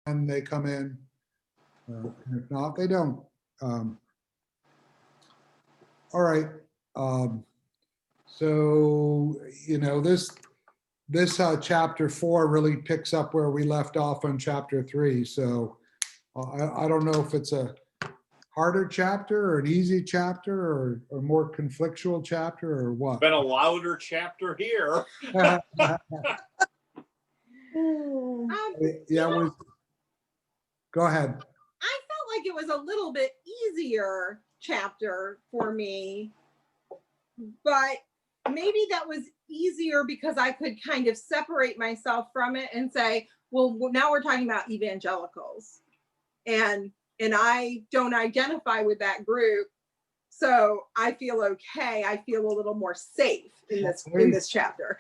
and they come in. And if not, they don't. All right. So, this chapter 4 really picks up where we left off on chapter 3. So I don't know if it's a harder chapter or an easy chapter or more conflictual chapter or what. Been a louder chapter here. Yeah, go ahead. I felt like it was a little bit easier chapter for me, but maybe that was easier because I could kind of separate myself from it and say, well, now we're talking about evangelicals, and I don't identify with that group, so I feel okay. I feel a little more safe in this chapter.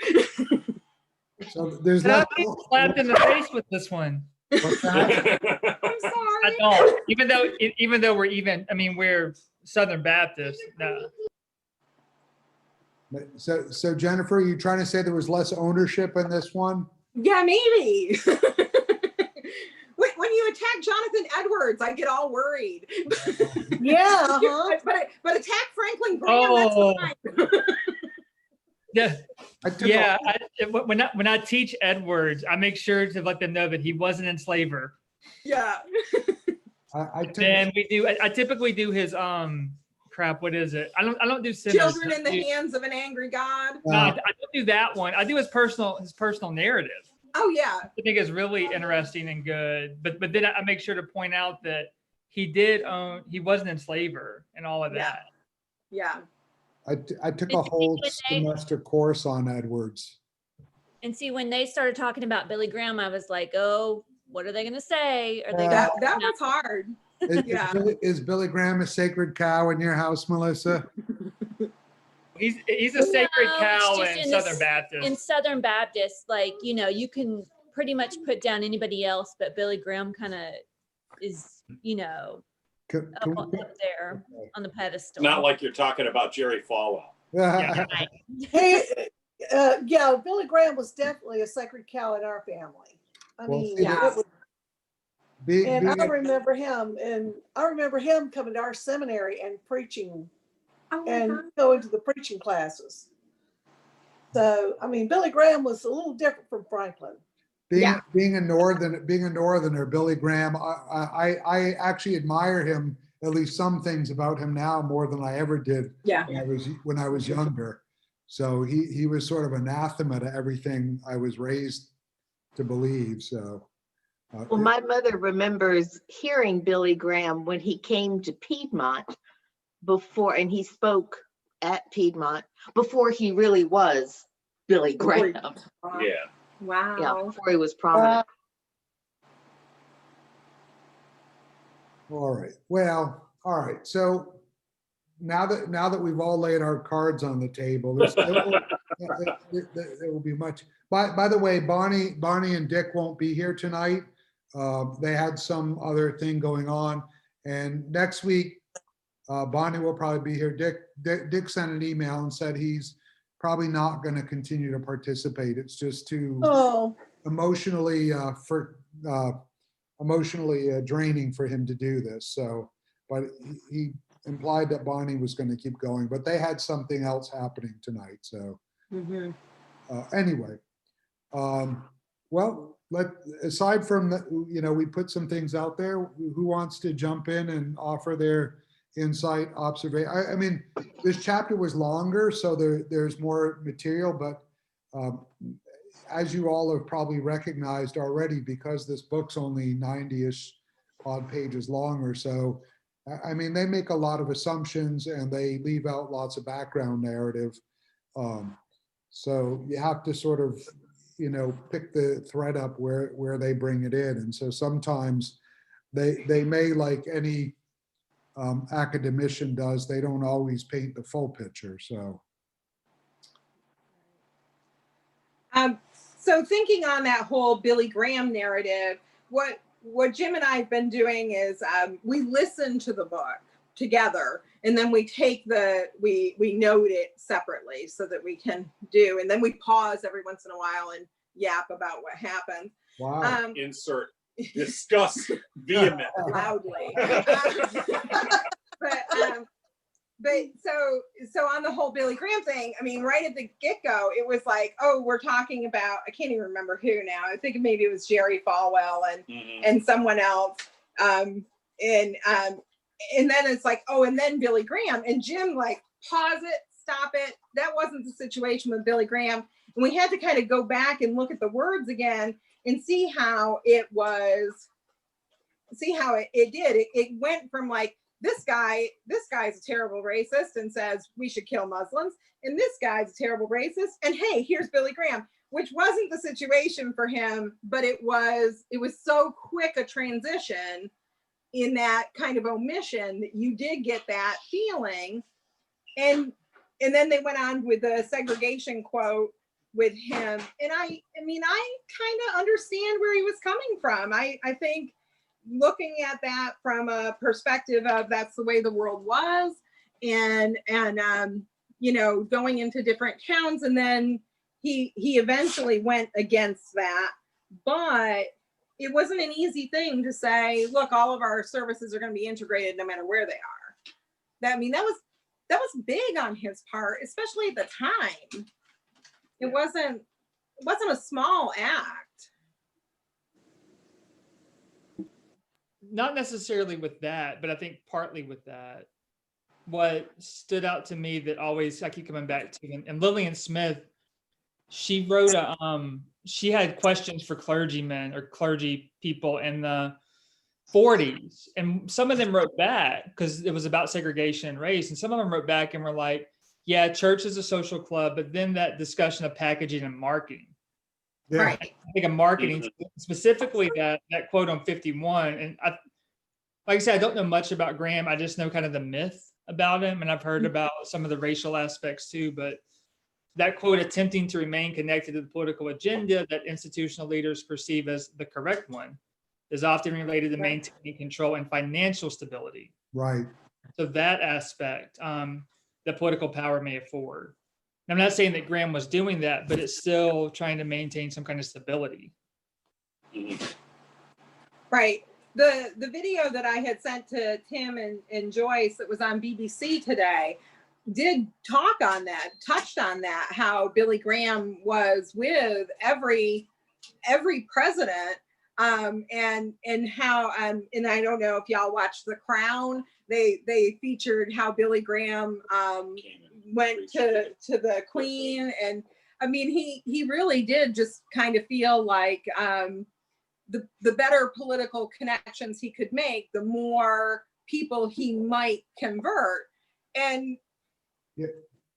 So there's And not. I'm being slapped in the face with this one. What's that? I'm sorry. I don't. Even though we're Southern Baptist. No. So Jennifer, are you trying to say there was less ownership in this one? Yeah, maybe. When you attack Jonathan Edwards, I get all worried. Yeah, but attack Franklin Graham, that's fine. Yeah. Yeah. When I teach Edwards, I make sure to let them know that he wasn't an enslaver. Yeah. And I typically do his crap. What is it? I don't do sinners. Children in the hands of an angry God. No, I don't do that one. I do his personal narrative. Oh yeah. I think it's really interesting and good. But then I make sure to point out that he was an enslaver and all of that. Yeah. I took a whole semester course on Edwards. And see, when they started talking about Billy Graham, I was like, oh, what are they going to say? Are they That was hard. Is Billy Graham a sacred cow in your house, Melissa? He's a sacred cow it's just in Southern Baptist. In Southern Baptist, you can pretty much put down anybody else, but Billy Graham kind of is, up there on the pedestal. Not like you're talking about Jerry Falwell. Yeah. Hey, Billy Graham was definitely a sacred cow in our family. I mean, yeah. I remember him coming to our seminary and preaching and going to the preaching classes. So, I mean, Billy Graham was a little different from Franklin. Being a northerner, Billy Graham, I actually admire him, at least some things about him now more than I ever did when I was younger. So he was sort of anathema to everything I was raised to believe. So well, my mother remembers hearing Billy Graham when he came to Piedmont and he spoke at Piedmont before he really was Billy Graham. Yeah. Wow. Yeah, before he was prominent. all right. Well, all right. So now that we've all laid our cards on the table, there will be much. By the way, Bonnie and Dick won't be here tonight. They had some other thing going on, and next week Bonnie will probably be here. Dick sent an email and said he's probably not going to continue to participate. It's just too emotionally draining for him to do this. So, but he implied that Bonnie was going to keep going, but they had something else happening tonight. So anyway, well, aside from that, we put some things out there. Who wants to jump in and offer their insight, observation? I mean, this chapter was longer, so there's more material, but as you all have probably recognized already, because this book's only 90-ish odd pages long or so, I mean, they make a lot of assumptions and they leave out lots of background narrative. So you have to sort of, pick the thread up where they bring it in. And so sometimes they may, like any academician does, they don't always paint the full picture. So. So thinking on that whole Billy Graham narrative, what Jim and I have been doing is we listen to the book together, and then we take we note it separately so that we can and then we pause every once in a while and yap about what happened. Wow. Insert discuss vehemently. loudly. But so on the whole Billy Graham thing, I mean, right at the get-go, it was like, oh, we're talking about, I can't even remember who now. I think maybe it was Jerry Falwell and someone else. And then it's like, oh, and then Billy Graham, and Jim like, pause it, stop it. That wasn't the situation with Billy Graham. And we had to kind of go back and look at the words again and see how it did. It went from like, this guy's a terrible racist and says we should kill Muslims. And this guy's a terrible racist. And hey, here's Billy Graham, which wasn't the situation for him, but it was so quick a transition in that kind of omission that you did get that feeling. And then they went on with the segregation quote with him. And I mean, I kind of understand where he was coming from. I think looking at that from a perspective of that's the way the world was, and you know, going into different towns, and then he eventually went against that. But it wasn't an easy thing to say, look, all of our services are going to be integrated no matter where they are. I mean, that was big on his part, especially at the time. It wasn't a small act. Not necessarily with that, but I think partly with that. What stood out to me that always I keep coming back to, and Lillian Smith, she wrote she had questions for clergymen or clergy people in the 40s, and some of them wrote back because it was about segregation and race, and some of them wrote back and were like, yeah, church is a social club, but then that discussion of packaging and marketing. Yeah. Right. I think of marketing, specifically that quote on 51. And like I said, I don't know much about Graham. I just know kind of the myth about him. And I've heard about some of the racial aspects too. But that quote, attempting to remain connected to the political agenda that institutional leaders perceive as the correct one, is often related to maintaining control and financial stability. Right. So that aspect, that political power may afford. I'm not saying that Graham was doing that, but it's still trying to maintain some kind of stability. Right. The video that I had sent to Tim and Joyce that was on BBC today did talk on that, touched on that, how Billy Graham was with every president, and how and I don't know if y'all watched The Crown. They featured how Billy Graham went to the Queen, and I mean he really did just kind of feel like the better political connections he could make, the more people he might convert. And yeah.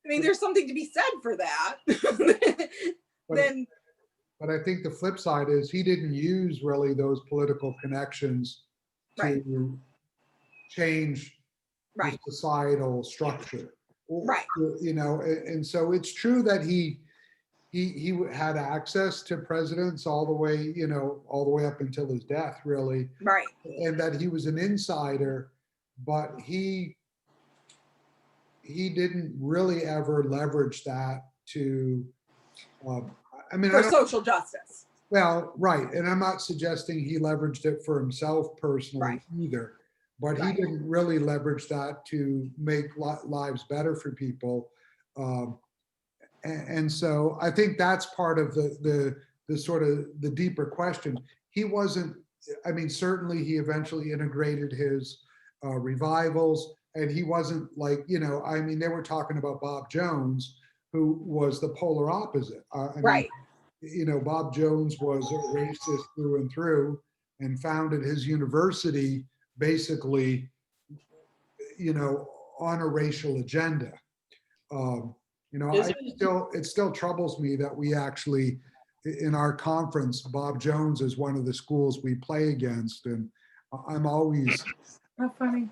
I mean, there's something to be said for that. But I think the flip side is he didn't use really those political connections to change the societal structure. Right. You know, and so it's true that he had access to presidents all the way up until his death, really. Right. And that he was an insider, but he didn't really ever leverage that to, for social justice. Well, right. And I'm not suggesting he leveraged it for himself personally either, but he didn't really leverage that to make lives better for people. And so I think that's part of the sort of the deeper question. He wasn't, I mean, certainly he eventually integrated his revivals, and he wasn't like, you know, I mean, they were talking about Bob Jones, who was the polar opposite. I mean, you know, Bob Jones was a racist through and through, and founded his university basically, you know, on a racial agenda. You know, it still troubles me that we actually, in our conference, Bob Jones is one of the schools we play against, and I'm always. How funny.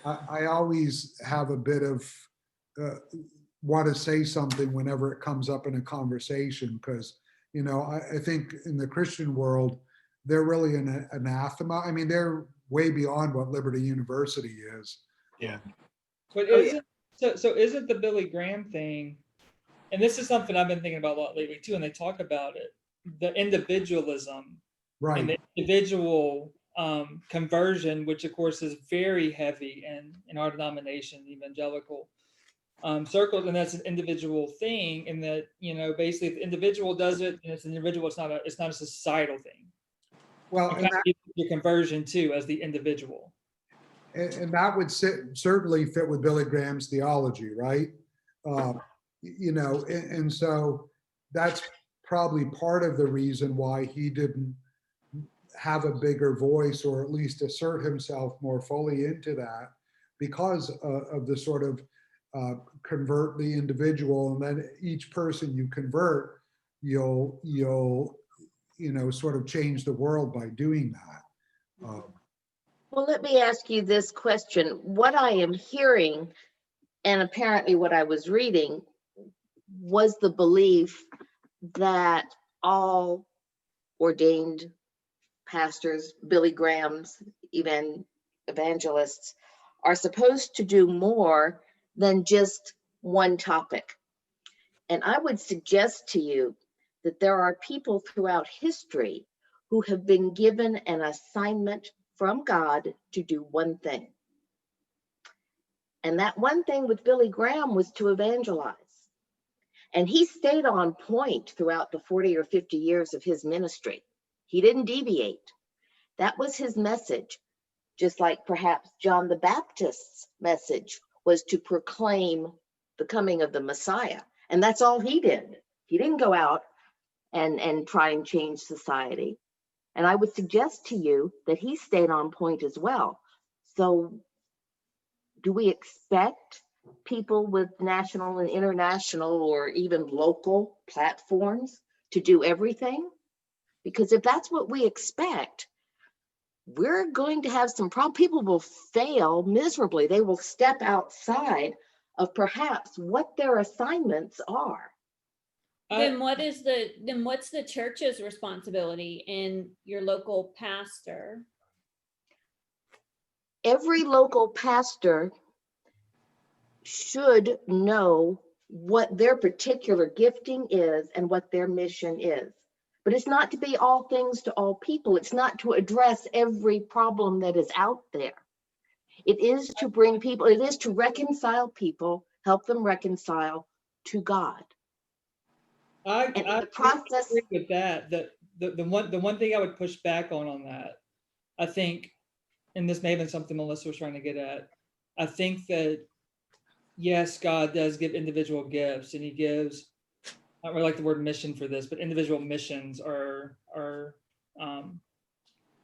I always have a bit of want to say something whenever it comes up in a conversation, because, you know, I think in the Christian world, they're really an anathema. I mean, they're way beyond what Liberty University is. Yeah. But isn't the Billy Graham thing, and this is something I've been thinking about a lot lately too, and they talk about it, the individualism Right. the individual conversion, which of course is very heavy in our denomination, evangelical circles, and that's an individual thing. And that, you know, basically if the individual does it, and it's an individual, it's not a societal thing. Well, You and kind of get your conversion too as the individual. that would certainly fit with Billy Graham's theology, right? You know, and so that's probably part of the reason why he didn't have a bigger voice, or at least assert himself more fully into that, because of the sort of convert the individual, and then each person you convert, you'll you know, sort of change the world by doing that. Well, let me ask you this question. What I am hearing, and apparently what I was reading, was the belief that all ordained pastors, Billy Graham's, evangelists, are supposed to do more than just one topic. And I would suggest to you that there are people throughout history who have been given an assignment from God to do one thing. And that one thing with Billy Graham was to evangelize. And he stayed on point throughout the 40 or 50 years of his ministry. He didn't deviate. That was his message, just like perhaps John the Baptist's message was to proclaim the coming of the Messiah. And that's all he did. He didn't go out and try and change society. And I would suggest to you that he stayed on point as well. So do we expect people with national and international or even local platforms to do everything? Because if that's what we expect, we're going to have some problems. People will fail miserably. They will step outside of perhaps what their assignments are. Then what's the church's responsibility and your local pastor? Every local pastor should know what their particular gifting is and what their mission is. But it's not to be all things to all people. It's not to address every problem that is out there. It is to bring people, it is to reconcile people, help them reconcile to God. I the process- agree with that. The one thing I would push back on that, I think, and this may have been something Melissa was trying to get at, I think that yes, God does give individual gifts, and he gives, I don't really like the word mission for this, but individual missions are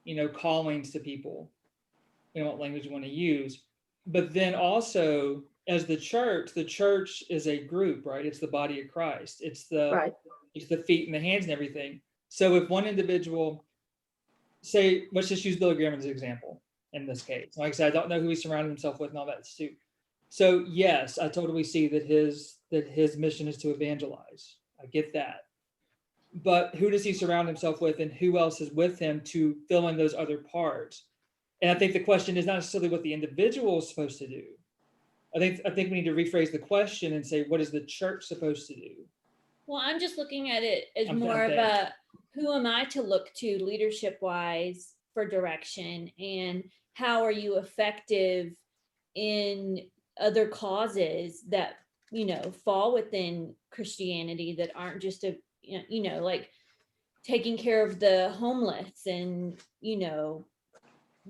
you know, callings to people. You know what language you want to use. But then also, as the church is a group, right? It's the body of Christ. It's the feet and the hands and everything. So if one individual, say, let's just use Billy Graham as an example in this case. Like I said, I don't know who he surrounded himself with and all that too. So yes, I totally see that his mission is to evangelize. I get that. But who does he surround himself with, and who else is with him to fill in those other parts? And I think the question is not necessarily what the individual is supposed to do. I think we need to rephrase the question and say, what is the church supposed to do? Well, I'm just looking at it as more of a, who am I to look to leadership wise for direction, and how are you effective in other causes that, you know, fall within Christianity that aren't just a, you know, like taking care of the homeless and, you know,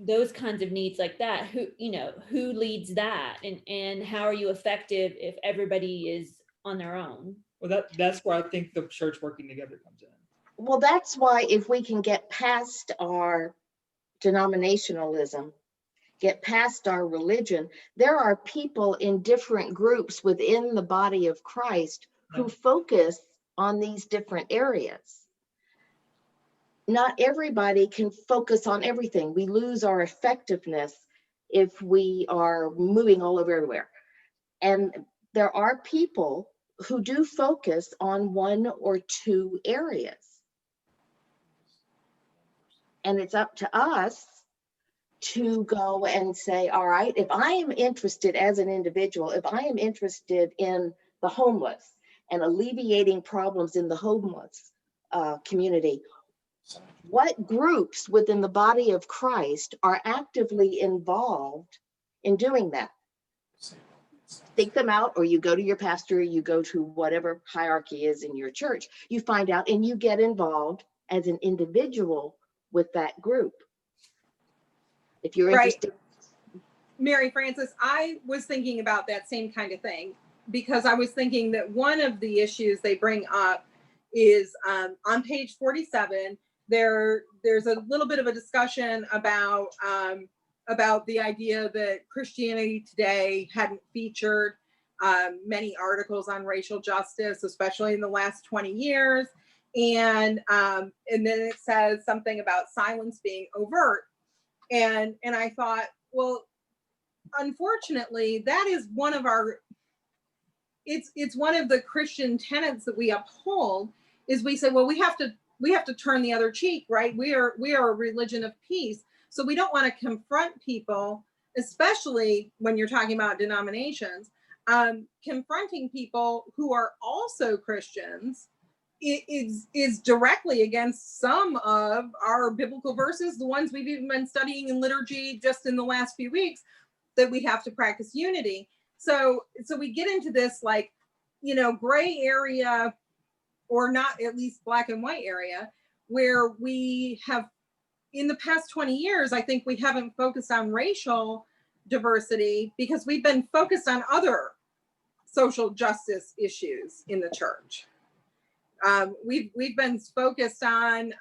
those kinds of needs like that. Who, you know, who leads that, and how are you effective if everybody is on their own? Well, that's where I think the church working together comes in. Well, that's why if we can get past our denominationalism, get past our religion, there are people in different groups within the body of Christ who focus on these different areas. Not everybody can focus on everything. We lose our effectiveness if we are moving all over everywhere. And there are people who do focus on one or two areas. And it's up to us to go and say, all right, if I am interested as an individual, if I am interested in the homeless and alleviating problems in the homeless community, What groups within the body of Christ are actively involved in doing that? Think them out, or you go to your pastor, you go to whatever hierarchy is in your church, you find out and you get involved as an individual with that group. If you're Right. interested. Mary Frances, I was thinking about that same kind of thing, because I was thinking that one of the issues they bring up is on page 47, there's a little bit of a discussion about the idea that Christianity Today hadn't featured many articles on racial justice, especially in the last 20 years. And then it says something about silence being overt. And I thought, well, unfortunately, that is one of our, it's one of the Christian tenets that we uphold, is we say, well, we have to turn the other cheek, right? We are a religion of peace. So we don't want to confront people, especially when you're talking about denominations, confronting people who are also Christians is directly against some of our biblical verses, the ones we've even been studying in liturgy just in the last few weeks, that we have to practice unity. So we get into this, like, gray area, or not, at least black and white area, where we have, in the past 20 years, I think we haven't focused on racial diversity because we've been focused on other social justice issues in the church. We've been focused on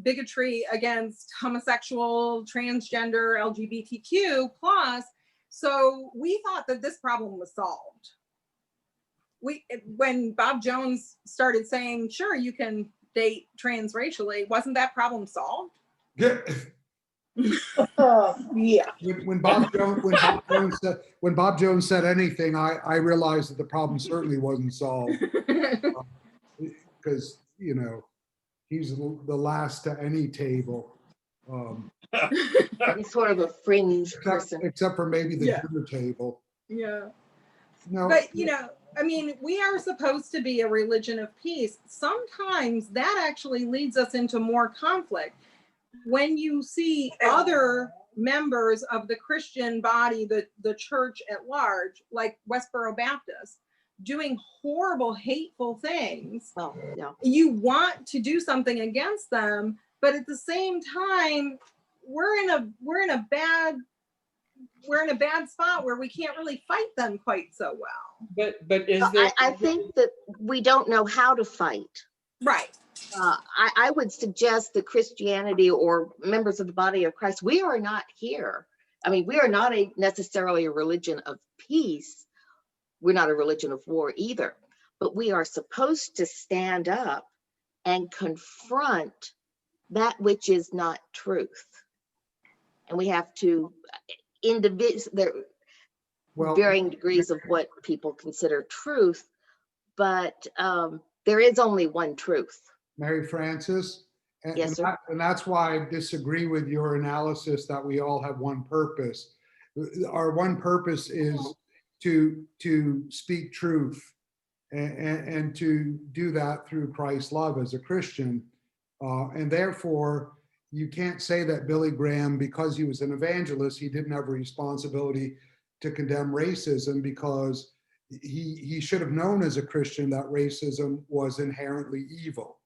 bigotry against homosexual, transgender, LGBTQ plus. So we thought that this problem was solved. When Bob Jones started saying, sure, you can date transracially, wasn't that problem solved? Yeah. Yeah. When Bob Jones said anything, I realized that the problem certainly wasn't solved, because he's the last to any table, He's sort of a fringe person. except for maybe the Yeah. dinner table. Yeah. No, But I mean, we are supposed to be a religion of peace. Sometimes that actually leads us into more conflict. When you see other members of the Christian body, the church at large, like Westboro Baptist, doing horrible, hateful things, Well, yeah. you want to do something against them, but at the same time, we're in a bad spot where we can't really fight them quite so well. But is there? I think that we don't know how to fight. Right. I would suggest that Christianity, or members of the body of Christ, we are not here. I mean, we are not necessarily a religion of peace. We're not a religion of war either, but we are supposed to stand up and confront that which is not truth. And we have to there well, varying degrees of what people consider truth, but there is only one truth. Mary Frances, Yes, sir. and that's why I disagree with your analysis that we all have one purpose. Our one purpose is to speak truth, and to do that through Christ's love as a Christian. And therefore, you can't say that Billy Graham, because he was an evangelist, he didn't have a responsibility to condemn racism, because he should have known as a Christian that racism was inherently evil.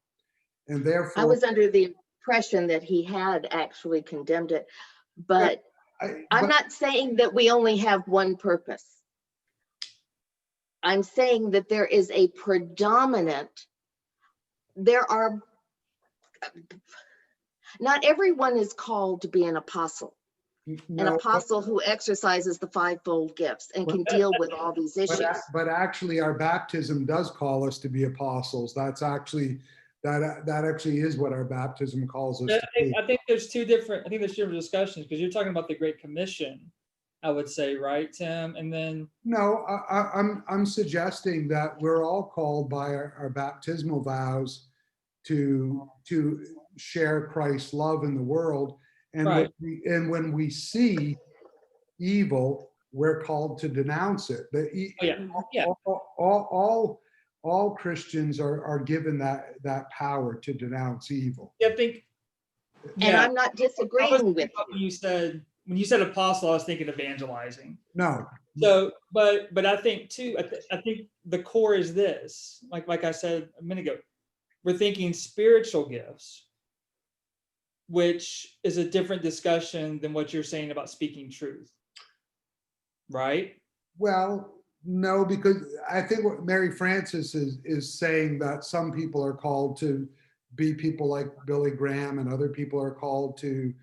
And therefore, I was under the impression that he had actually condemned it, but I'm not saying that we only have one purpose. I'm saying that there is a predominant, not everyone is called to be an apostle. An apostle who exercises the fivefold gifts and can deal with all these issues. But actually, our baptism does call us to be apostles. That's actually, that actually is what our baptism calls us to be. I think there's two different discussions, because you're talking about the Great Commission, I would say, right, Tim? And then No, I'm suggesting that we're all called by our baptismal vows to share Christ's love in the world. And right. when we see evil, we're called to denounce it. all Christians are given that power to denounce evil. Yeah, I think. And Yeah, I'm not I was disagreeing with thinking about when you said apostle, I was thinking evangelizing. No, So, but I think too, I think the core is this, like I said a minute ago, we're thinking spiritual gifts, which is a different discussion than what you're saying about speaking truth, right? well, no, because I think what Mary Frances is saying, that some people are called to be people like Billy Graham, and other people are called to,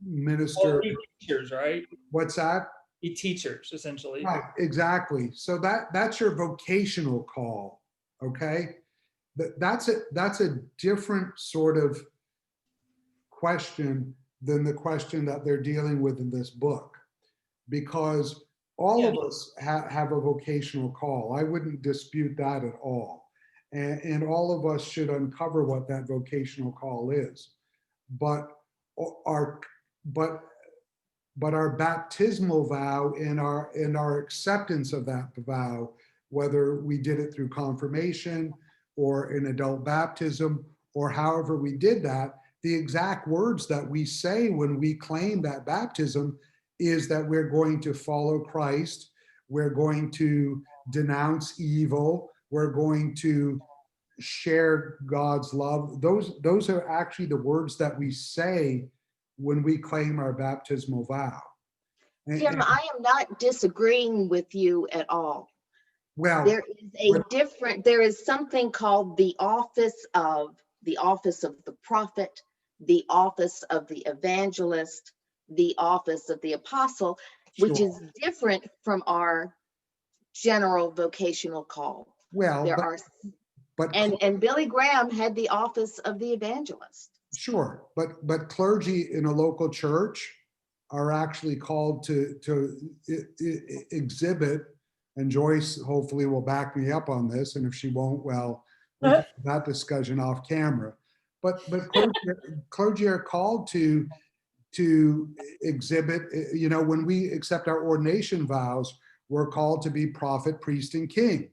minister. Well, be teachers, right? What's that? Be teachers, essentially. Right, exactly. So that's your vocational call, okay? That's a different sort of question than the question that they're dealing with in this book, because all of us have a vocational call. I wouldn't dispute that at all. And all of us should uncover what that vocational call is. But our baptismal vow and our acceptance of that vow, whether we did it through confirmation or in adult baptism or however we did that, the exact words that we say when we claim that baptism is that we're going to follow Christ, we're going to denounce evil, we're going to share God's love. Those are actually the words that we say when we claim our baptismal vow. Jim, I am not disagreeing with you at all. Well, there is something called the office of the prophet, the office of the evangelist, the office of the apostle, which sure. is different from our general vocational call. Well, and Billy Graham had the office of the evangelist. Sure, but clergy in a local church are actually called to exhibit, and Joyce hopefully will back me up on this, and if she won't, well, we'll have that discussion off camera. But clergy are called to exhibit, when we accept our ordination vows, we're called to be prophet, priest, and king.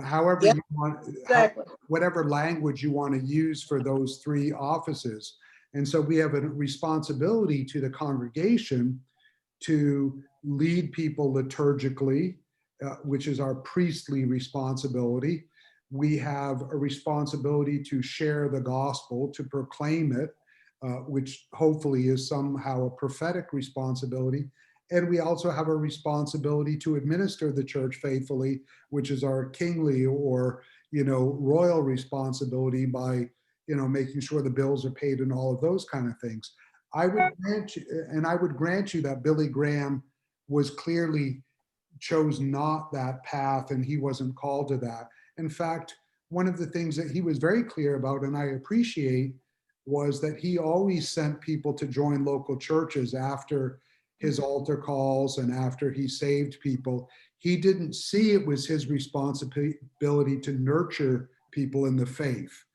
However you want, Exactly. whatever language you want to use for those three offices. And so we have a responsibility to the congregation to lead people liturgically, which is our priestly responsibility. We have a responsibility to share the gospel, to proclaim it, which hopefully is somehow a prophetic responsibility. And we also have a responsibility to administer the church faithfully, which is our kingly or, royal responsibility by, making sure the bills are paid and all of those kind of things. I would grant you that Billy Graham was clearly chose not that path, and he wasn't called to that. In fact, one of the things that he was very clear about, and I appreciate, was that he always sent people to join local churches after his altar calls and after he saved people. He didn't see it was his responsibility to nurture people in the faith.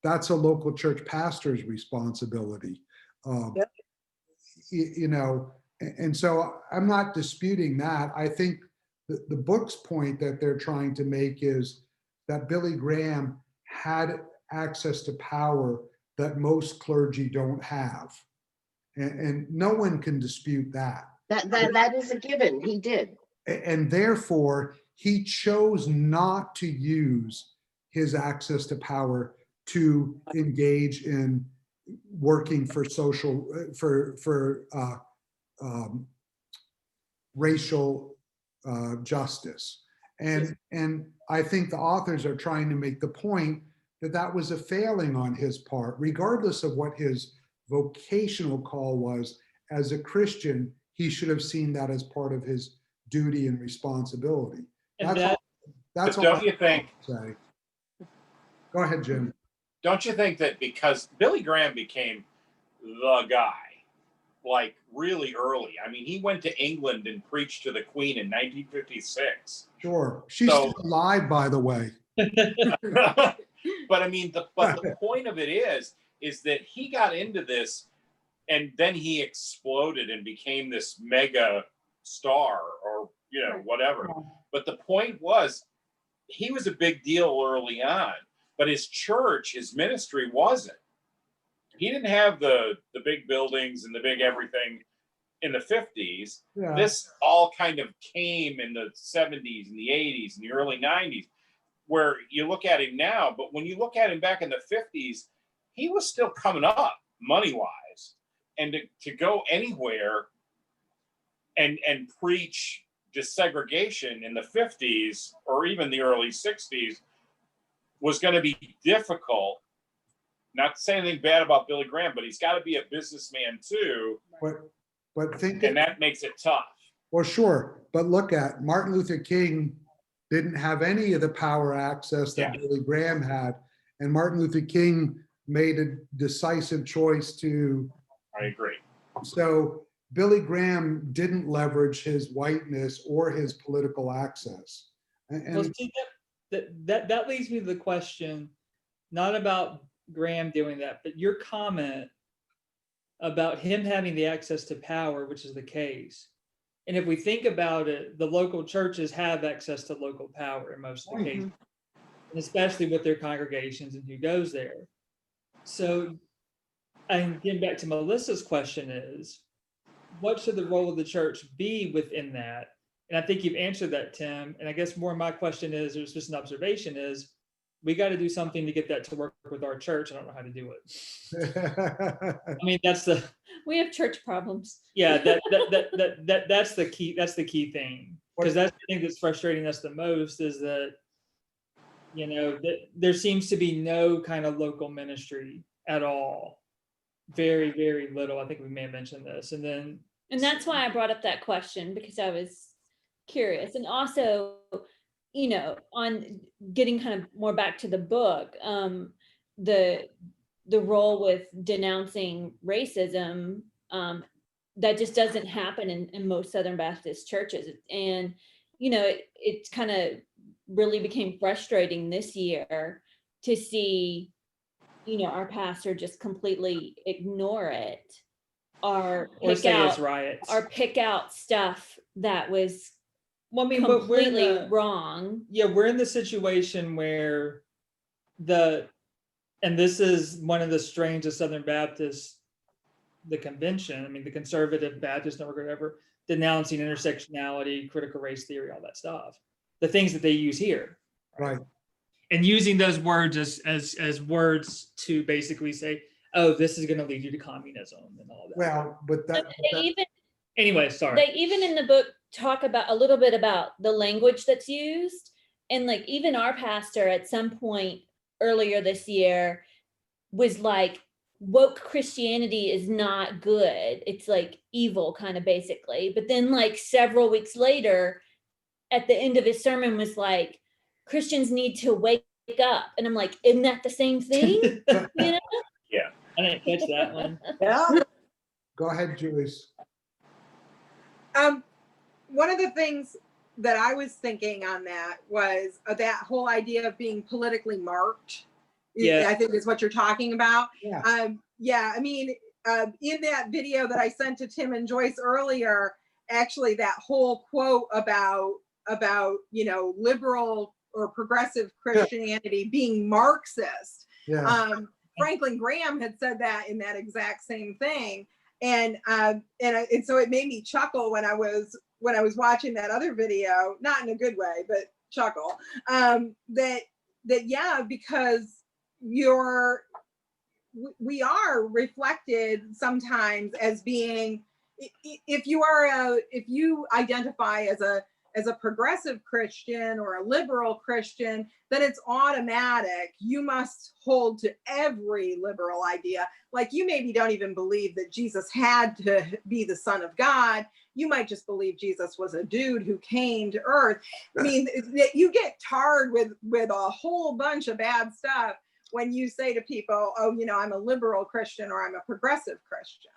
That's a local church pastor's responsibility. Yep. And so I'm not disputing that. I think the book's point that they're trying to make is that Billy Graham had access to power that most clergy don't have. And no one can dispute that. That is a given. He did. And therefore, he chose not to use his access to power to engage in working for racial justice. And I think the authors are trying to make the point that that was a failing on his part, regardless of what his vocational call was. As a Christian, he should have seen that as part of his duty and responsibility. That's all. Don't you think? Say. Go ahead, Jim. Don't you think that because Billy Graham became the guy, like really early? I mean, he went to England and preached to the Queen in 1956. Sure, she's still alive, by the way. But I mean, the point of it is that he got into this, and then he exploded and became this mega star, or whatever. But the point was, he was a big deal early on, but his church, his ministry wasn't. He didn't have the big buildings and the big everything in the 50s. Yeah. This all kind of came in the 70s and the 80s and the early 90s, where you look at him now, but when you look at him back in the 50s, he was still coming up money-wise. And to go anywhere and preach desegregation in the 50s or even the early 60s was going to be difficult. Not to say anything bad about Billy Graham, but he's got to be a businessman too. But think, and that makes it tough. well, sure, but look at Martin Luther King didn't have any of the power access that Yeah. Billy Graham had. And Martin Luther King made a decisive choice to, I agree. so Billy Graham didn't leverage his whiteness or his political access. Well, And see, that leads me to the question, not about Graham doing that, but your comment about him having the access to power, which is the case. And if we think about it, the local churches have access to local power in most of the cases, and especially with their congregations and who goes there. So, and getting back to Melissa's question is, what should the role of the church be within that? And I think you've answered that, Tim. And I guess more of my question is, there's just an observation is, we got to do something to get that to work with our church. I don't know how to do it. I mean, We have church problems. yeah, that's the key. That's the key thing, because that's the thing that's frustrating us the most is that, you know, that there seems to be no kind of local ministry at all. Very, very little. I think we may have mentioned this, and that's why I brought up that question, because I was curious. And also, you know, on getting kind of more back to the book, the role with denouncing racism, that just doesn't happen in most Southern Baptist churches. And, you know, it kind of really became frustrating this year to see, you know, our pastor just completely ignore it, or pick out stuff that was completely wrong. Yeah, we're in the situation where and this is one of the strangest Southern Baptist, the convention, I mean, the Conservative Baptist Network, or whatever, denouncing intersectionality, critical race theory, all that stuff, the things that they use here. right. And using those words as words to basically say, oh, this is going to lead you to communism and all that. Well, but that, Anyway, sorry. They even in the book talk about a little bit about the language that's used. And like even our pastor at some point earlier this year was like, woke Christianity is not good. It's like evil, kind of basically. But then like several weeks later, at the end of his sermon was like, Christians need to wake up. And I'm like, isn't that the same thing? You know? Yeah. I didn't catch that one. Yeah. go ahead, Joyce. One of the things that I was thinking on that was that whole idea of being politically marked. Yeah. I think is what you're talking about. Yeah. Yeah, I mean, in that video that I sent to Tim and Joyce earlier, actually that whole quote about, you know, liberal or progressive Christianity being Marxist. Yeah. Franklin Graham had said that in that exact same thing. And so it made me chuckle when I was watching that other video, not in a good way, but chuckle, that yeah, because we are reflected sometimes as being, if you identify as a progressive Christian or a liberal Christian, then it's automatic. You must hold to every liberal idea. Like you maybe don't even believe that Jesus had to be the Son of God. You might just believe Jesus was a dude who came to earth. I mean, you get tarred with a whole bunch of bad stuff when you say to people, oh, you know, I'm a liberal Christian or I'm a progressive Christian.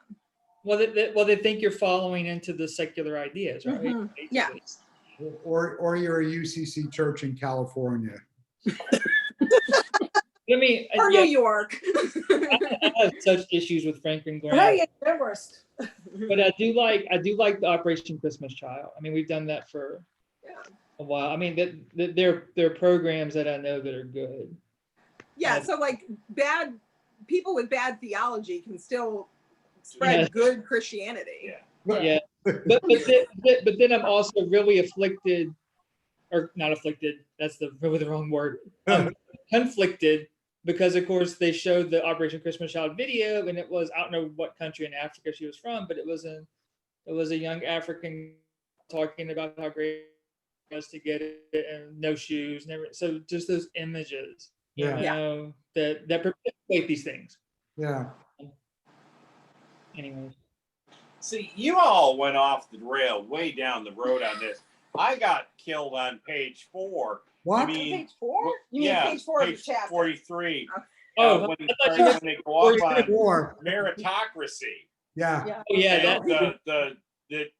Well, they think you're following into the secular ideas, right? Mm-hmm. Yeah. Or you're a UCC church in California. New York. I have such issues with Franklin Graham. Hey, Everest. But I do like the Operation Christmas Child. I mean, we've done that for a while. I mean, there are programs that I know that are good. Yeah, so like bad people with bad theology can still spread Yeah. good Christianity. Yeah. Yeah, but then I'm also really afflicted, or not afflicted. That's really the wrong word. Conflicted, because of course they showed the Operation Christmas Child video, and it was, I don't know what country in Africa she was from, but it was a young African talking about how great it was to get it and no shoes, never. So just those images, you Yeah. know, that perpetuate these things. Yeah. Anyway. See, you all went off the rail way down the road on this. I got killed on page 4. What? I mean, Page 4? You mean yeah, page 4 of the page chapter? 43. Oh, when, I they thought start- you when they go off on 44. meritocracy. Yeah. Yeah. Oh yeah, and that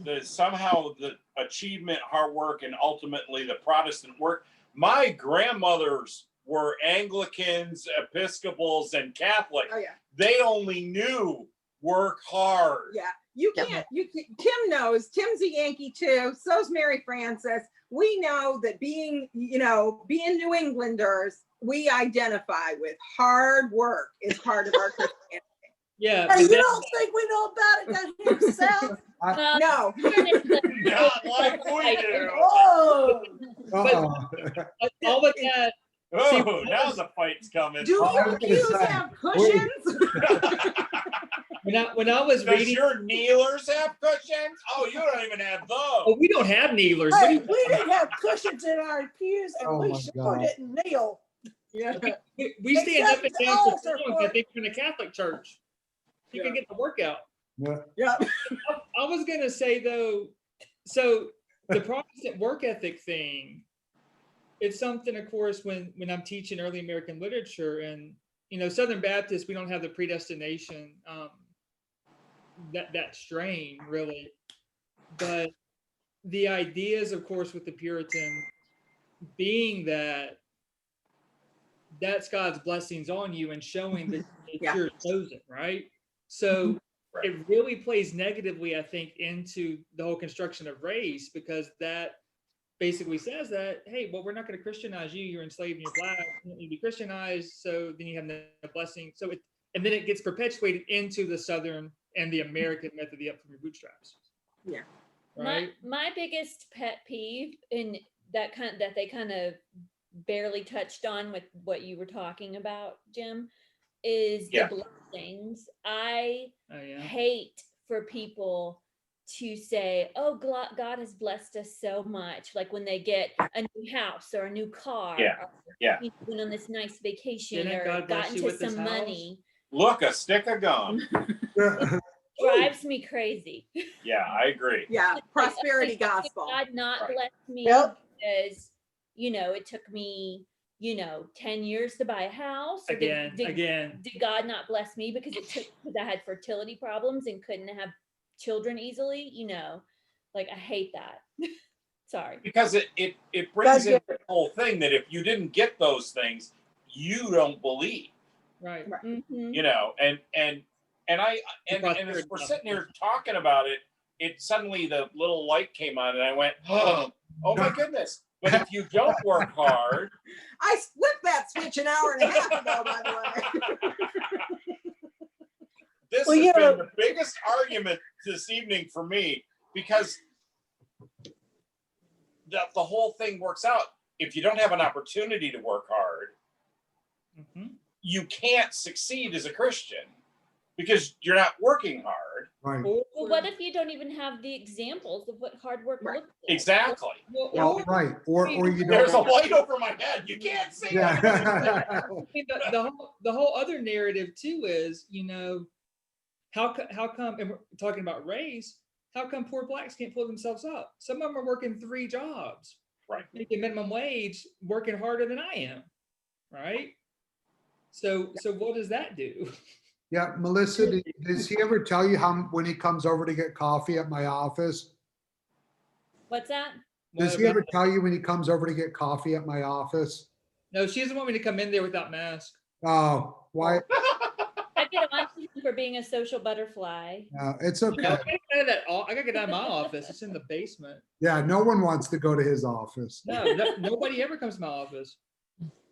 the somehow the achievement, hard work, and ultimately the Protestant work. My grandmothers were Anglicans, Episcopals, and Catholic. Oh yeah. They only knew work hard. Yeah. You can't, Tim knows, Tim's a Yankee too. So's Mary Frances. We know that being New Englanders, we identify with hard work is part of our Christianity. yeah. Hey, but you that- don't think we know about it down here south? Well, No. Not like we do. Whoa. Uh-oh. all of that. Oh, now the fight's coming. Do I you was gonna Qs say, have cushions? When I was Does reading, your kneelers have cushions? Oh, you don't even have oh, those. we don't have kneelers. What do Hey, you- we didn't have cushions in our pews, and Oh we my sure God. didn't kneel. Yeah. we stand up and Except down for altar songs. I part. think we're in a Catholic church. You can get the workout. Yeah. Yeah. I was gonna say though, so the Protestant work ethic thing, it's something, of course, when I'm teaching early American literature, and Southern Baptists, we don't have the predestination, that strain really, but the ideas, of course, with the Puritan being that that's God's blessings on you and showing that Yeah. you're chosen, right? So Right. it really plays negatively, I think, into the whole construction of race, because that basically says that, hey, well, we're not going to Christianize you. You're enslaved and you're black. You don't need to be Christianized. So then you have no blessing. So and then it gets perpetuated into the Southern and the American myth of the up from your bootstraps. Yeah. Right. My biggest pet peeve in that they kind of barely touched on with what you were talking about, Jim, is Yeah. the blessings. I Oh yeah. hate for people to say, oh, God has blessed us so much, like when they get a new house or a new car, Yeah, or, yeah. went on this nice vacation, Didn't or God bless got you into with this some house? money, Look, a stick of gum. drives me crazy. Yeah, I agree. Yeah. Like, Prosperity did gospel. God not Right. bless me Yep. because it took me 10 years to buy a house? Or Again. did God not bless me because I had fertility problems and couldn't have children easily? Like, I hate that. Sorry. Because it brings That's in the whole thing that if you didn't get those things, you don't believe. Right. Mhm. And as we're sitting here talking about it, it suddenly the little light came on and I went, oh my goodness. But if you don't work hard, I flipped that switch an hour and a half ago, by the way. this Well, has you know- been the biggest argument this evening for me, because the whole thing works out. If you don't have an opportunity to work hard, Mhm. you can't succeed as a Christian because you're not working hard. Right. Well, what if you don't even have the examples of what hard work Right. looks like? Exactly. Well, right. Or you There's a don't. light over my head. You can't see it. Yeah. I mean, the whole other narrative too is, how come, and we're talking about race, how come poor blacks can't pull themselves up? Some of them are working 3 jobs, Right. making minimum wage, working harder than I am, right? So what does that do? Yeah, Melissa, does he ever tell you when he comes over to get coffee at my office? What's that? Does What he ever about- tell you when he comes over to get coffee at my office? No, she doesn't want me to come in there without mask. Oh, why? Have get on to him for being a social butterfly. No, it's No, okay. I gotta get out of that. I gotta get out of my office. It's in the basement. Yeah, no one wants to go to his office. No, nobody ever comes to my office.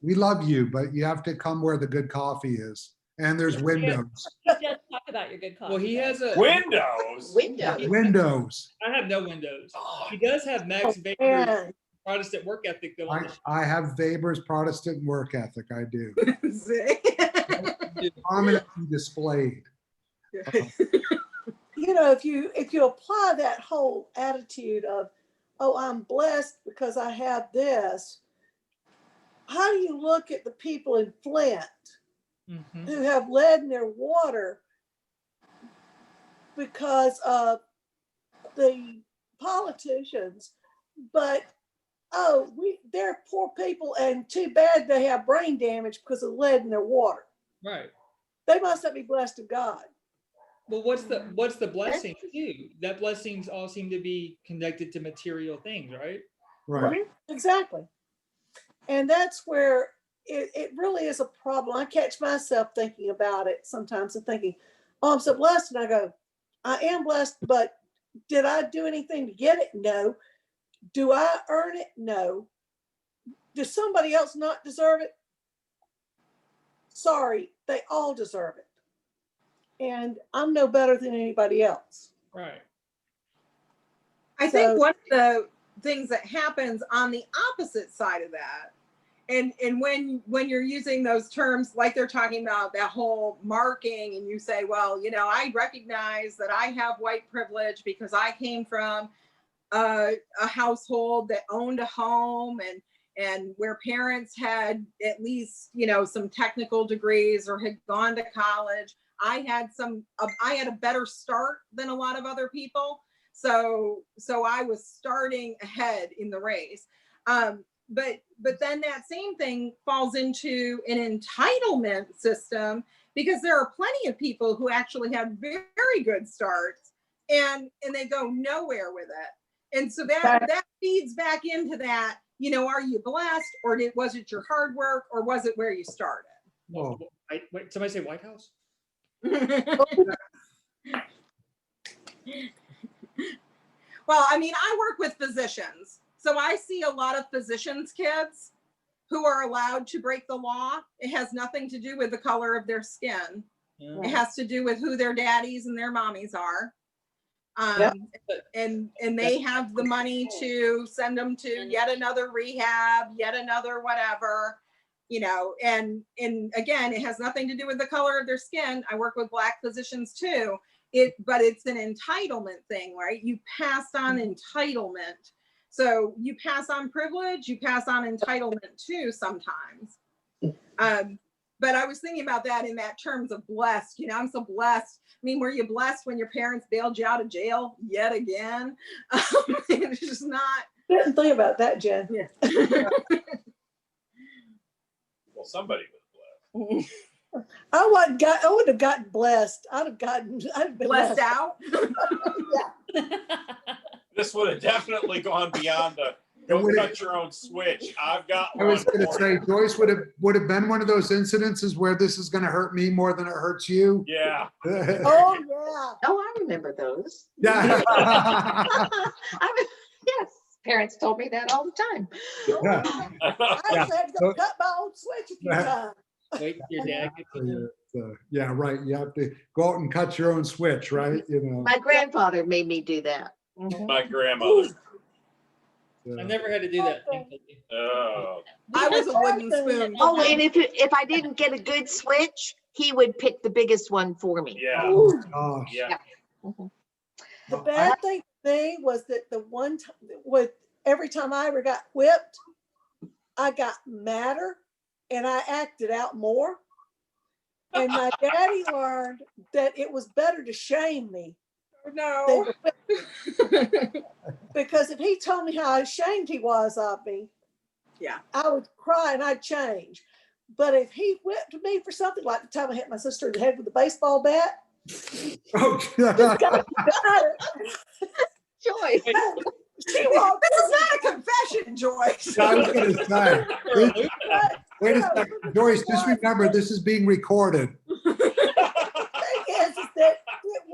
We love you, but you have to come where the good coffee is. And there's windows. He does talk about your good coffee. Well, he though. has a. Windows. Window. Windows. I have no windows. He does have Max Oh, Weber's man. Protestant work ethic though. I have Weber's Protestant work ethic. I do. See? Prominently displayed. You know, if you apply that whole attitude of, oh, I'm blessed because I have this, how do you look at the people in Flint Mhm. who have lead in their water because of the politicians, but they're poor people and too bad they have brain damage because of lead in their water. Right. They must not be blessed of God. Well, what's the blessing too? That blessings all seem to be connected to material things, right? Right. Exactly. And that's where it really is a problem. I catch myself thinking about it sometimes and thinking, oh, I'm so blessed. And I go, I am blessed, but did I do anything to get it? No. Do I earn it? No. Does somebody else not deserve it? Sorry, they all deserve it. And I'm no better than anybody else. Right. I think one of the things that happens on the opposite side of that, and when you're using those terms, like they're talking about that whole marking, and you say, well, you know, I recognize that I have white privilege because I came from a household that owned a home and where parents had at least, you know, some technical degrees or had gone to college. I had a better start than a lot of other people. So I was starting ahead in the race. But then that same thing falls into an entitlement system, because there are plenty of people who actually had very good starts and they go nowhere with it. And so that feeds back into that, you know, are you blessed, or was it your hard work, or was it where you started? Whoa. Wait, somebody say White House? Well, I mean, I work with physicians, so I see a lot of physicians' kids who are allowed to break the law. It has nothing to do with the color of their skin. Yeah. It has to do with who their daddies and their mommies are. Yep. And they have the money to send them to yet another rehab, yet another whatever, you know, and again, it has nothing to do with the color of their skin. I work with Black physicians too. But it's an entitlement thing, right? You pass on entitlement. So you pass on privilege, you pass on entitlement too sometimes. But I was thinking about that in that terms of blessed. You know, I'm so blessed. I mean, were you blessed when your parents bailed you out of jail yet again? It's just not. Didn't think about that, Jen. Yeah. Well, somebody was blessed. I would have gotten blessed. I'd have been Blessed out. This would have definitely gone beyond the go cut your own switch. I've got I one. was going to for say, you. Joyce would have been one of those incidences where this is going to hurt me more than it hurts you. Yeah. Oh, yeah. Oh, I remember those. Yeah. Yes, parents told me that all the time. I actually had to go cut my own switch a few times. Wait, your dad gets it. Yeah, right. You have to go out and cut your own switch, right? You know. My grandfather made me do that. Mhm. My grandmother. I never had to do that. thankfully. Oh. I was a wooden spoon. Oh, and if I didn't get a good switch, he would pick the biggest one for me. Yeah. Ooh. Gosh. Yeah. Mhm. The bad thing for me was that the one time every time I ever got whipped, I got madder and I acted out more. And my daddy learned that it was better to shame me than No. to whip me. Because if he told me how ashamed he was of me, Yeah. I would cry and I'd change. But if he whipped me for something, like the time I hit my sister in the head with a baseball bat, Oh, got it. Joy. She walked This is not a confession, Joyce. I was going to say, wait a second, Joyce, just remember, this is being recorded.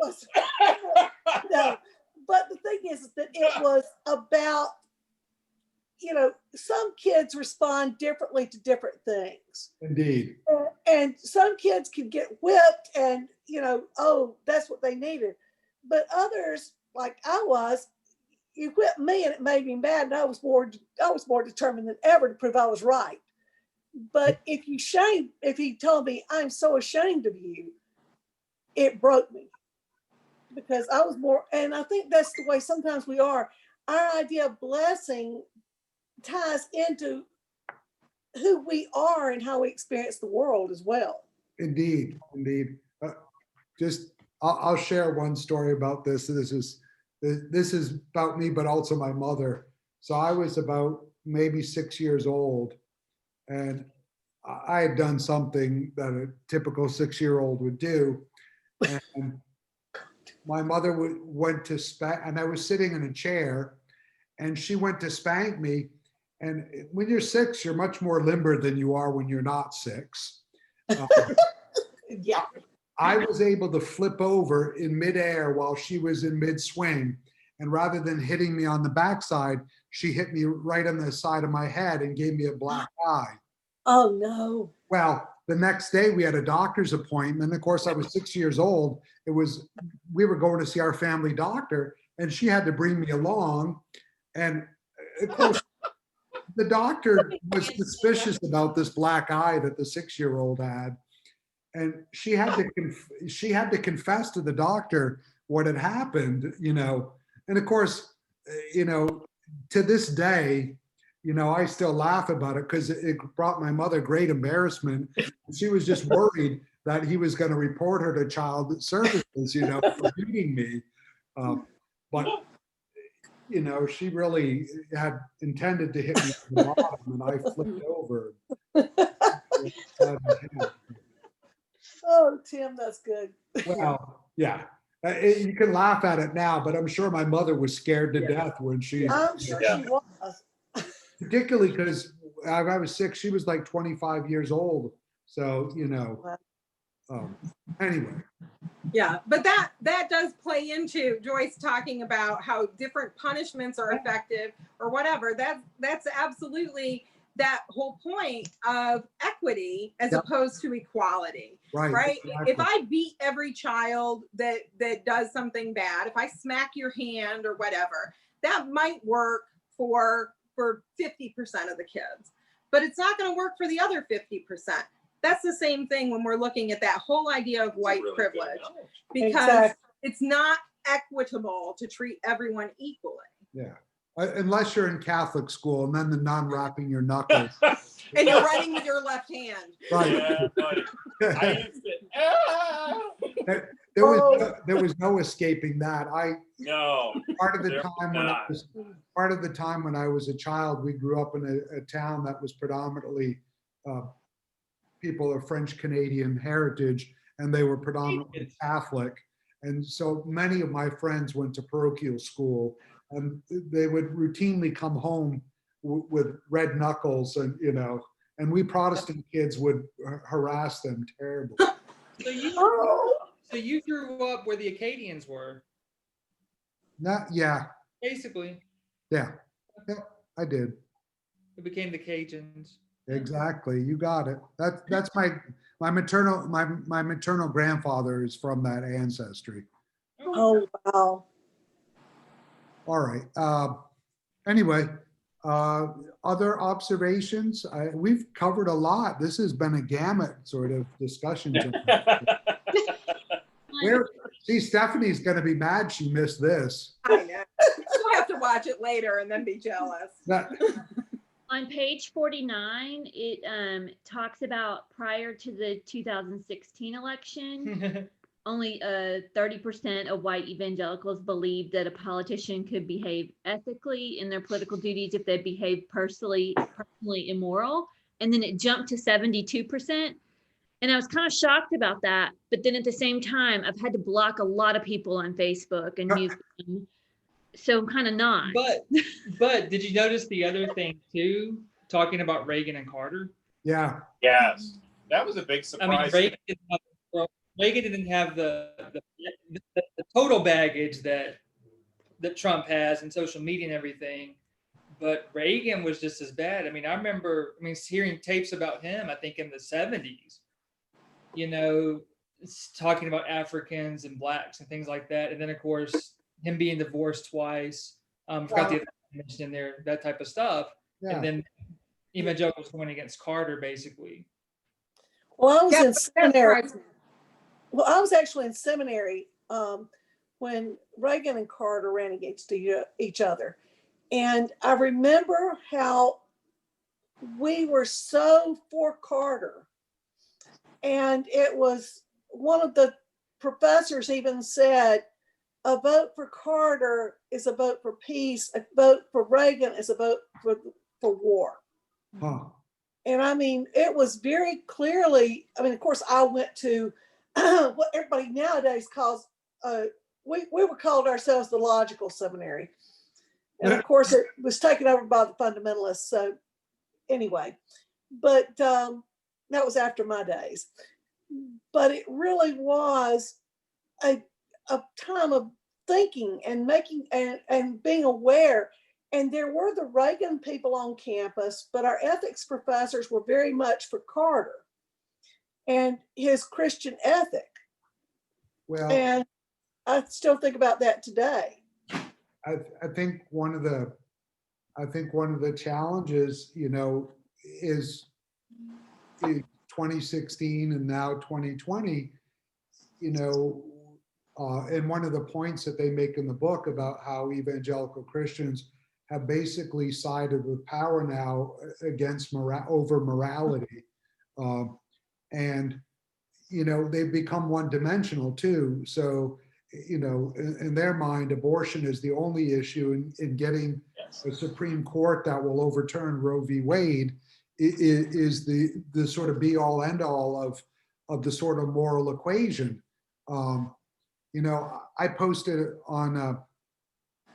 was. No, but the thing is that it was about, some kids respond differently to different things. Indeed. And some kids can get whipped and, oh, that's what they needed. But others, like I was, you whipped me and it made me mad. And I was more determined than ever to prove I was right. But if he told me, I'm so ashamed of you, it broke me. Because I was more, and I think that's the way sometimes we are. Our idea of blessing ties into who we are and how we experience the world as well. Indeed. I'll share one story about this. This is about me, but also my mother. So I was about maybe 6 years old, and I had done something that a typical 6-year-old would do. And my mother went to spank, and I was sitting in a chair, and she went to spank me. And when you're 6, you're much more limber than you are when you're not 6. Yeah. I was able to flip over in midair while she was in mid swing. And rather than hitting me on the backside, she hit me right on the side of my head and gave me a black eye. Oh, no. Well, the next day we had a doctor's appointment. Of course, I was 6 years old. We were going to see our family doctor, and she had to bring me along. And of course, the doctor was suspicious about this black eye that the 6-year-old had. And she had to confess to the doctor what had happened, And of course, to this day, I still laugh about it because it brought my mother great embarrassment. She was just worried that he was going to report her to child services, for beating me. But, she really had intended to hit me on the bottom, and I flipped over. Oh, Tim, that's good. Well, yeah. You can laugh at it now, but I'm sure my mother was scared to death when she. I'm sure she was. Particularly because I was 6, she was like 25 years old. So, anyway. Yeah, but that does play into Joyce talking about how different punishments are effective or whatever. That's absolutely that whole point of equity as opposed to equality. Right. Exactly. If I beat every child that does something bad, if I smack your hand or whatever, that might work for 50% of the kids, but it's not going to work for the other 50%. That's the same thing when we're looking at that whole idea of white privilege, because it's not equitable to treat everyone equally. Yeah. Unless you're in Catholic school, and then the non-wrapping your knuckles. And you're writing with your left hand. Right. Yeah, I used to, There was no escaping that. no. Part of the time when I was a child, we grew up in a town that was predominantly people of French Canadian heritage, and they were predominantly Catholic. And so many of my friends went to parochial school, and they would routinely come home with red knuckles, and and we Protestant kids would harass them terribly. So you grew up where the Acadians were. Yeah. Basically. Yeah, I did. It became the Cajuns. Exactly, you got it. That's my maternal grandfather is from that ancestry. Oh, wow. All right. Anyway, other observations? We've covered a lot. This has been a gamut sort of discussion. See, Stephanie's going to be mad she missed this. I know. You'll have to watch it later and then be jealous. On page 49, it talks about prior to the 2016 election, only 30% of white evangelicals believed that a politician could behave ethically in their political duties if they behaved personally immoral. And then it jumped to 72%. And I was kind of shocked about that. But then at the same time, I've had to block a lot of people on Facebook and mute them. So I'm kind of not. But did you notice the other thing too, talking about Reagan and Carter? Yeah. Yes, that was a big surprise. I mean, Reagan is not Reagan didn't have the total baggage that Trump has in social media and everything, but Reagan was just as bad. I mean, I remember, hearing tapes about him, I think in the 70s, talking about Africans and blacks and things like that. And then of course, him being divorced twice, forgot the other mention in there, that type of stuff. Yeah. And then evangelicals going against Carter, basically. Well, I was Yeah, in but that's seminary. right. Well, I was actually in seminary when Reagan and Carter ran against each other. And I remember how we were so for Carter. And it was one of the professors even said, a vote for Carter is a vote for peace. A vote for Reagan is a vote for war. Huh. And I mean, it was very clearly, of course, I went to what everybody nowadays calls, we were called ourselves the logical seminary. And of course, it was taken over by the fundamentalists. So anyway, but that was after my days. But it really was a time of thinking and making and being aware. And there were the Reagan people on campus, but our ethics professors were very much for Carter and his Christian ethic. Well, And I still think about that today. I think one of the challenges, is in 2016 and now 2020, and one of the points that they make in the book about how evangelical Christians have basically sided with power now against over morality. And, they've become one-dimensional too. So, in their mind, abortion is the only issue in getting a Supreme Court that will overturn Roe v. Wade is the sort of be all end all of the sort of moral equation. I posted on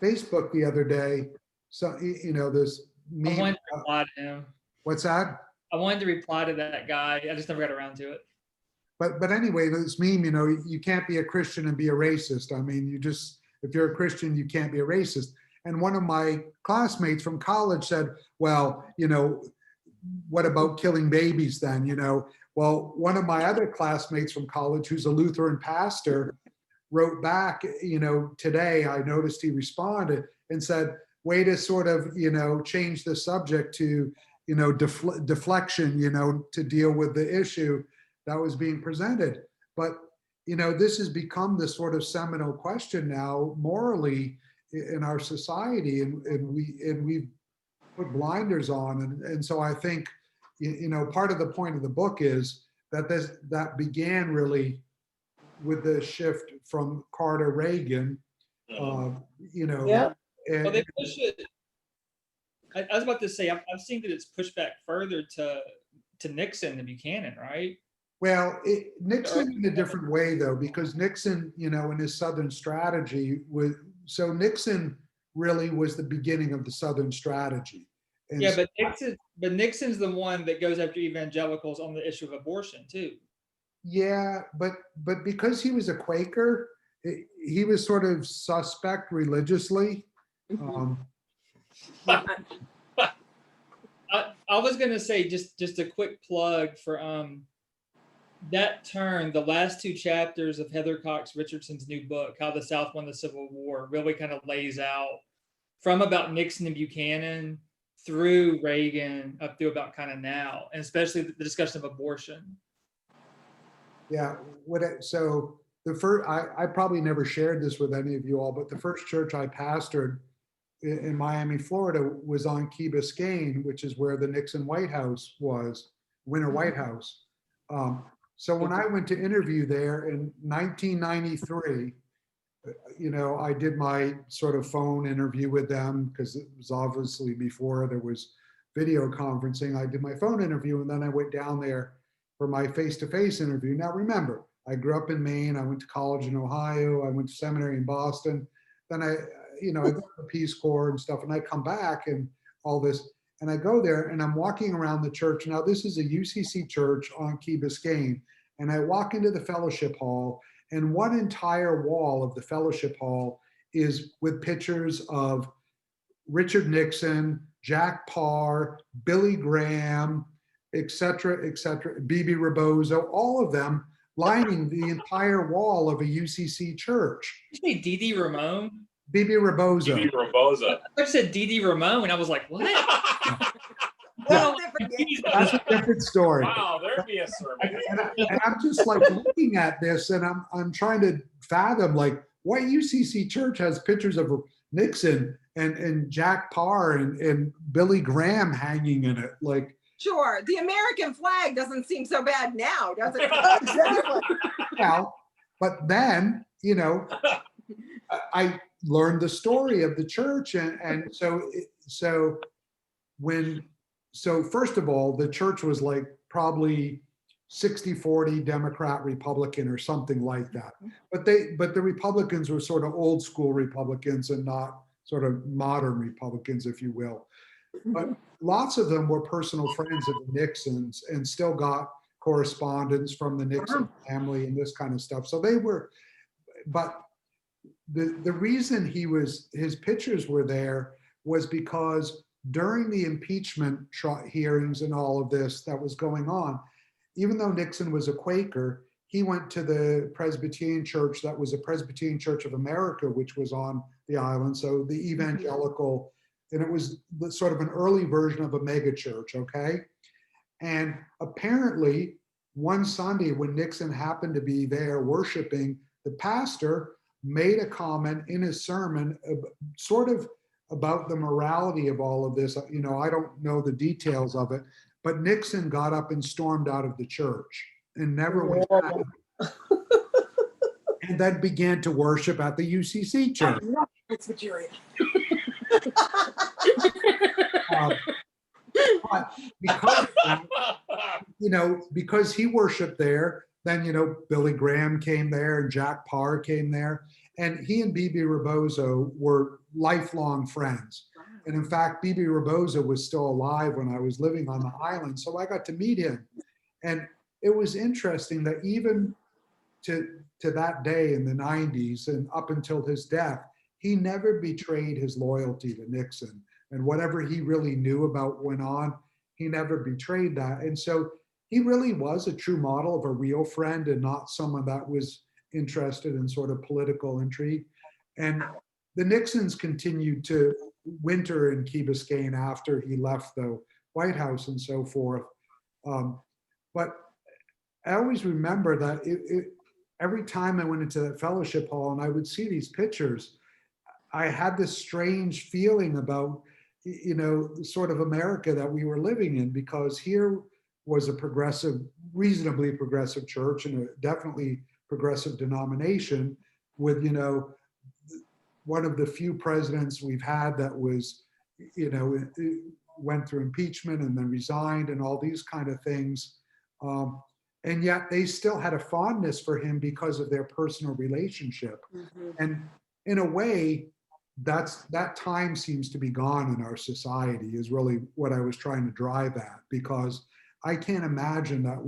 Facebook the other day, so, this meme. I wanted to reply to him. What's that? I wanted to reply to that guy. I just never got around to it. But anyway, this meme, you can't be a Christian and be a racist. I mean, if you're a Christian, you can't be a racist. And one of my classmates from college said, well, what about killing babies then? Well, one of my other classmates from college, who's a Lutheran pastor, wrote back, today, I noticed he responded and said, way to sort of, change the subject to, deflection, to deal with the issue that was being presented. But, this has become this sort of seminal question now morally in our society, and we've put blinders on. And so I think, part of the point of the book is that began really with the shift from Carter Reagan, Yeah. And, Well, they push it. I was about to say, I've seen that it's pushed back further to Nixon and Buchanan, right? well, Nixon in a different way though, because Nixon, in his Southern strategy so Nixon really was the beginning of the Southern strategy. And Yeah, so- but Nixon's the one that goes after evangelicals on the issue of abortion too. Yeah, but because he was a Quaker, he was sort of suspect religiously. I was gonna say just a quick plug for that turn, the last two chapters of Heather Cox Richardson's new book, How the South Won the Civil War, really kind of lays out from about Nixon and Buchanan through Reagan up through about kind of now, and especially the discussion of abortion. Yeah, so the first, I probably never shared this with any of you all, but the first church I pastored in Miami, Florida was on Key Biscayne, which is where the Nixon White House was, Winter White House. So when I went to interview there in 1993, I did my sort of phone interview with them because it was obviously before there was video conferencing. I did my phone interview and then I went down there for my face-to-face interview. Now remember, I grew up in Maine. I went to college in Ohio. I went to seminary in Boston. Then I go to the Peace Corps and stuff, and I come back and all this, and I go there and I'm walking around the church. Now this is a UCC church on Key Biscayne, and I walk into the fellowship hall, and one entire wall of the fellowship hall is with pictures of Richard Nixon, Jack Parr, Billy Graham, et cetera, BB Rebozo, all of them lining the entire wall of a UCC church. Did you say Dee Dee Ramone? BB Rebozo. Jimmy Raboza. I said Dee Dee Ramone, and I was like, what? That's different. That's a different story. Wow, there'd be a sermon. And I'm just like looking at this, and I'm trying to fathom like why UCC Church has pictures of Nixon and Jack Parr and Billy Graham hanging in it. Like, Sure, the American flag doesn't seem so bad now, does it? Exactly. well, but then, you know, I learned the story of the church, and so first of all, the church was like probably 60-40 Democrat Republican or something like that. But the Republicans were sort of old school Republicans and not sort of modern Republicans, if you will. But lots of them were personal friends of the Nixons and still got correspondence from the Nixon family and this kind of stuff. So they were, but the reason his pictures were there was because during the impeachment hearings and all of this that was going on, even though Nixon was a Quaker, he went to the Presbyterian Church that was a Presbyterian Church of America, which was on the island. So the evangelical, and it was sort of an early version of a mega church, okay? And apparently one Sunday when Nixon happened to be there worshiping, the pastor made a comment in his sermon sort of about the morality of all of this. You know, I don't know the details of it, but Nixon got up and stormed out of the church and never went back. And then began to worship at the UCC church. Presbyterian. But because, you know, because he worshiped there, then, you know, Billy Graham came there and Jack Parr came there, and he and BB Rebozo were lifelong friends. And in fact, BB Rebozo was still alive when I was living on the island, so I got to meet him. And it was interesting that even to that day in the 90s and up until his death, he never betrayed his loyalty to Nixon. And whatever he really knew about what went on, he never betrayed that. And so he really was a true model of a real friend and not someone that was interested in sort of political intrigue. And the Nixons continued to winter in Key Biscayne after he left the White House and so forth. But I always remember that every time I went into that fellowship hall and I would see these pictures, I had this strange feeling about, you know, the sort of America that we were living in, because here was a progressive, reasonably progressive church and a definitely progressive denomination with, you know, one of the few presidents we've had that was, you know, went through impeachment and then resigned and all these kind of things. And yet they still had a fondness for him because of their personal relationship. Mm-hmm. And in a way, that time seems to be gone in our society, is really what I was trying to drive at, because I can't imagine that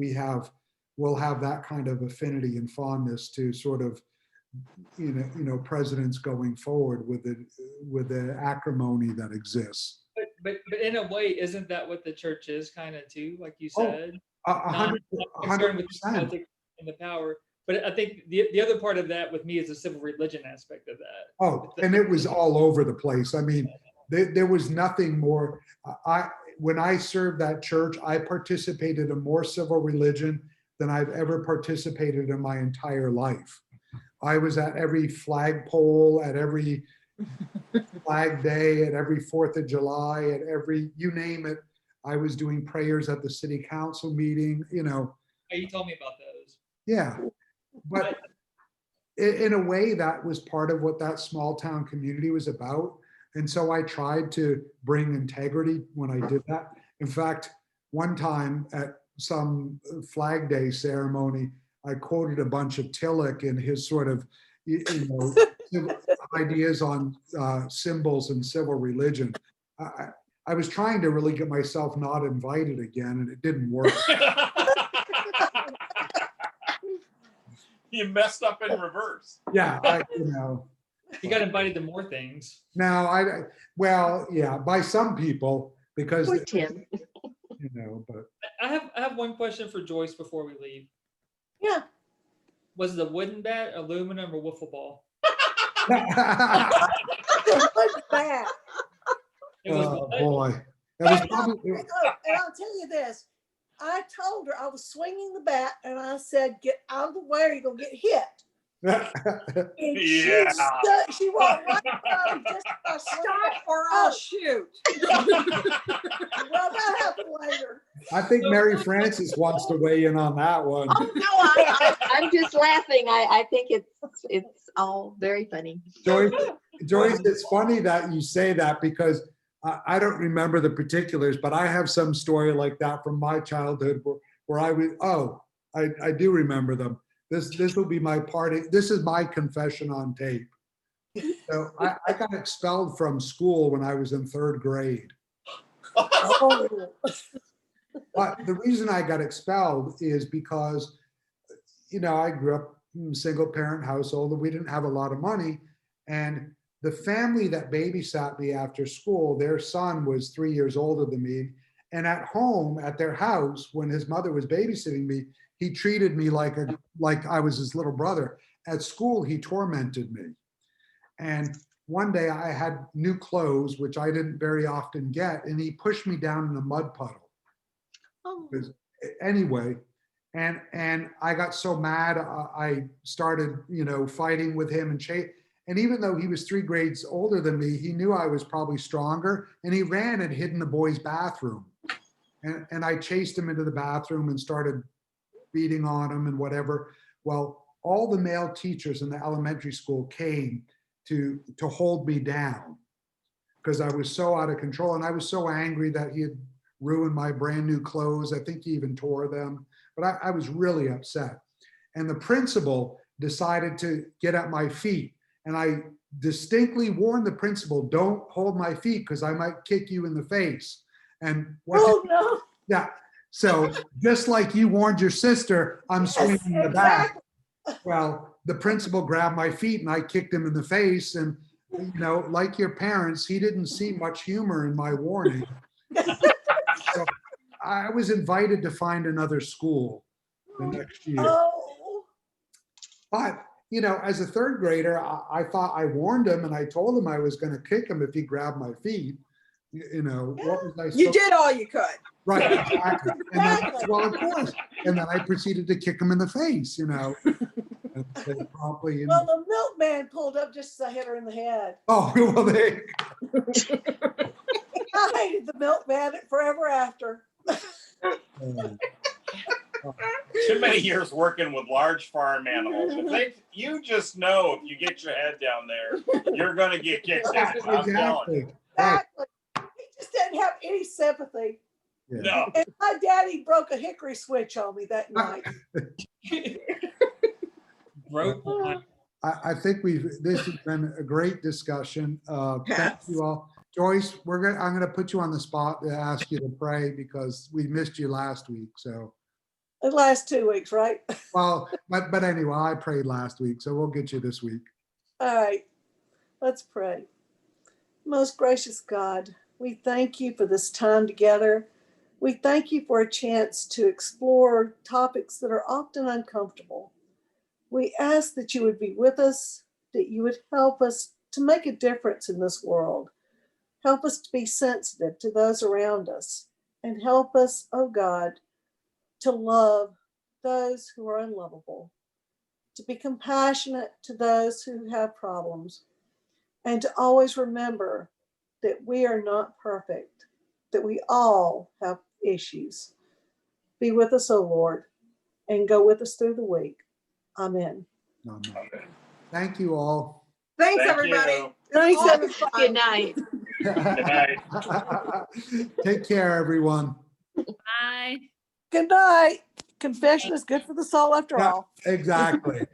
we'll have that kind of affinity and fondness to sort of, you know, presidents going forward with the acrimony that exists. But in a way, isn't that what the church is kind of too, like you said? 100%. With politics and the power. But I think the other part of that with me is the civil religion aspect of that. Oh, and it was all over the place. I mean, there was nothing more. When I served that church, I participated in more civil religion than I've ever participated in my entire life. I was at every flagpole, at every Flag Day, at every 4th of July, at every, you name it. I was doing prayers at the city council meeting, you know. Oh, you told me about those. Yeah. But in a way, that was part of what that small town community was about. And so I tried to bring integrity when I did that. In fact, one time at some Flag Day ceremony, I quoted a bunch of Tillich and his sort of, you know, ideas on symbols and civil religion. I was trying to really get myself not invited again, and it didn't work. You messed up in reverse. Yeah, you know. You got invited to more things. Now, well, yeah, by some people, because, Poor Tim. you know, but I have one question for Joyce before we leave. Yeah. Was it a wooden bat, aluminum, or wiffle ball? What's that? It was oh, what? boy. That was probably, Oh, and I'll tell you this. I told her I was swinging the bat and I said, get out of the way or you're going to get hit. And Yeah. she walked right by me just by Stop or I'll shoot. Well, that happened later. I think Mary Frances wants to weigh in on that one. Oh, no, I'm just laughing. I think it's all very funny. Joyce, it's funny that you say that because I don't remember the particulars, but I have some story like that from my childhood where I do remember them. This will be my party. This is my confession on tape. So I got expelled from school when I was in 3rd grade. Oh, But the reason I got expelled is because, you know, I grew up in a single parent household and we didn't have a lot of money. And the family that babysat me after school, their son was 3 years older than me. And at home, at their house, when his mother was babysitting me, he treated me like I was his little brother. At school, he tormented me. And one day I had new clothes, which I didn't very often get, and he pushed me down in a mud puddle. Oh, Anyway, and I got so mad, I started, you know, fighting with him and even though he was 3 grades older than me, he knew I was probably stronger, and he ran and hid in the boys' bathroom. And I chased him into the bathroom and started beating on him and whatever. Well, all the male teachers in the elementary school came to hold me down because I was so out of control, and I was so angry that he had ruined my brand new clothes. I think he even tore them, but I was really upset. And the principal decided to get at my feet. And I distinctly warned the principal, don't hold my feet because I might kick you in the face. And oh no. yeah, so just like you warned your sister, I'm swinging the bat. Well, the principal grabbed my feet and I kicked him in the face. And, you know, like your parents, he didn't see much humor in my warning. So I was invited to find another school the next year. Oh. But, you know, as a 3rd grader, I thought I warned him and I told him I was going to kick him if he grabbed my feet. You know, what was I You supposed did all you could. Right, exactly. And then, Exactly. well, of course. And then I proceeded to kick him in the face, you know. And they promptly, you Well, know, the milkman pulled up just as I hit her in the head. oh, well, they, I hated the milkman forever after. Too many years working with large farm animals. You just know if you get your head down there, you're gonna get kicked out. I'm telling you. exactly. Right. Exactly. He just didn't have any sympathy. Yeah. No. And my daddy broke a hickory switch on me that night. Broke one. I think this has been a great discussion. Thank you all. Joyce, I'm gonna put you on the spot to ask you to pray because we missed you last week, so. The last 2 weeks, right? Well, but anyway, I prayed last week, so we'll get you this week. All right, let's pray. Most gracious God, we thank you for this time together. We thank you for a chance to explore topics that are often uncomfortable. We ask that you would be with us, that you would help us to make a difference in this world. Help us to be sensitive to those around us, and help us, oh God, to love those who are unlovable, to be compassionate to those who have problems, and to always remember that we are not perfect, that we all have issues. Be with us, O Lord, and go with us through the week. Amen. No. Thank you all. Thanks, Thank everybody. you. Thanks, All everybody. the fun. Good night. night. Take care, everyone. Bye. Good night. Confession is good for the soul after Yeah. all. Exactly.